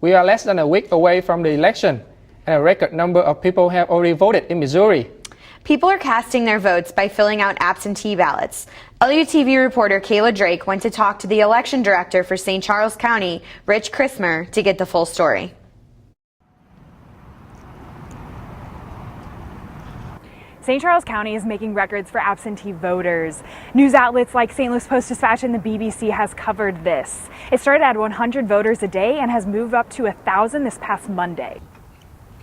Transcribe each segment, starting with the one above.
We are less than a week away from the election, and a record number of people have already voted in Missouri. People are casting their votes by filling out absentee ballots. LUTV reporter Kayla Drake went to talk to the election director for St. Charles County, Rich Chrismer, to get the full story. St. Charles County is making records for absentee voters. News outlets like St. Louis Post-Dispatch and the BBC has covered this. It started at 100 voters a day and has moved up to 1,000 this past Monday.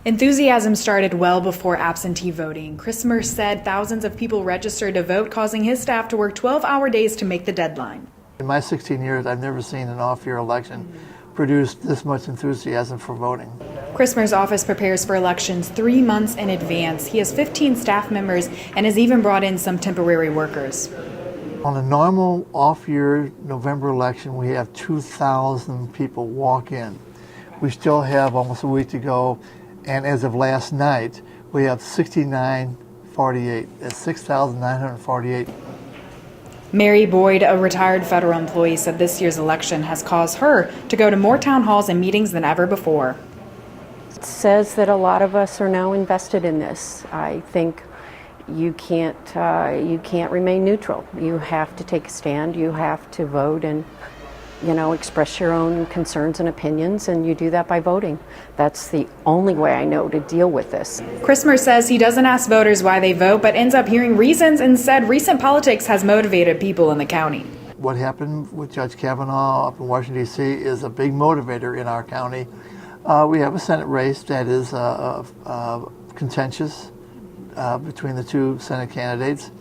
Enthusiasm started well before absentee voting. Chrismer said thousands of people registered to vote, causing his staff to work 12-hour days to make the deadline. In my 16 years, I've never seen an off-year election produce this much enthusiasm for voting. Chrismer's office prepares for elections 3 months in advance. He has 15 staff members and has even brought in some temporary workers. On a normal off-year November election, we have 2,000 people walk in. We still have almost a week to go, and as of last night, we have 6,948. That's 6,948. Mary Boyd, a retired federal employee, said this year's election has caused her to go to more town halls and meetings than ever before. It says that a lot of us are now invested in this. I think you can't remain neutral. You have to take a stand. You have to vote and, express your own concerns and opinions, and you do that by voting. That's the only way I know to deal with this. Chrismer says he doesn't ask voters why they vote, but ends up hearing reasons, and said recent politics has motivated people in the county. What happened with Judge Kavanaugh up in Washington, D.C. is a big motivator in our county. We have a Senate race that is contentious between the two Senate candidates.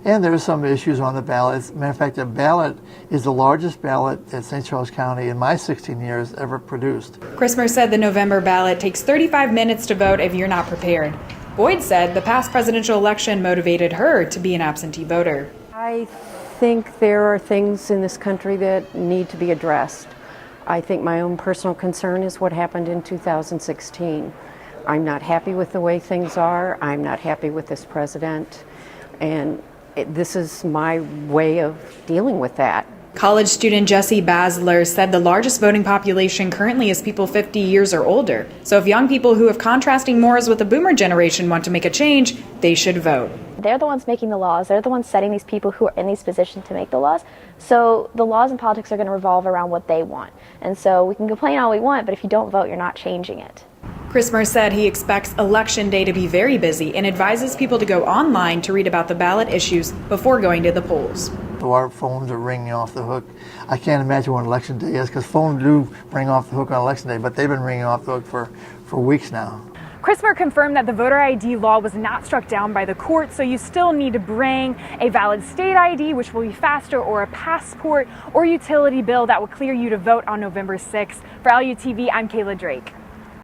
And there are some issues on the ballot. As a matter of fact, the ballot is the largest ballot that St. Charles County in my 16 years ever produced. Chrismer said the November ballot takes 35 minutes to vote if you're not prepared. Boyd said the past presidential election motivated her to be an absentee voter. I think there are things in this country that need to be addressed. I think my own personal concern is what happened in 2016. I'm not happy with the way things are. I'm not happy with this president. And this is my way of dealing with that. College student Jesse Basler said the largest voting population currently is people 50 years or older. So if young people who have contrasting morals with the boomer generation want to make a change, they should vote. They're the ones making the laws. They're the ones setting these people who are in these positions to make the laws. So the laws and politics are going to revolve around what they want. And so we can complain all we want, but if you don't vote, you're not changing it. Chrismer said he expects Election Day to be very busy and advises people to go online to read about the ballot issues before going to the polls. So our phones are ringing off the hook. I can't imagine what Election Day is, because phones do ring off the hook on Election Day, but they've been ringing off the hook for weeks now. Chrismer confirmed that the voter ID law was not struck down by the court, so you still need to bring a valid state ID, which will be faster, or a passport or utility bill that will clear you to vote on November 6th. For LUTV, I'm Kayla Drake.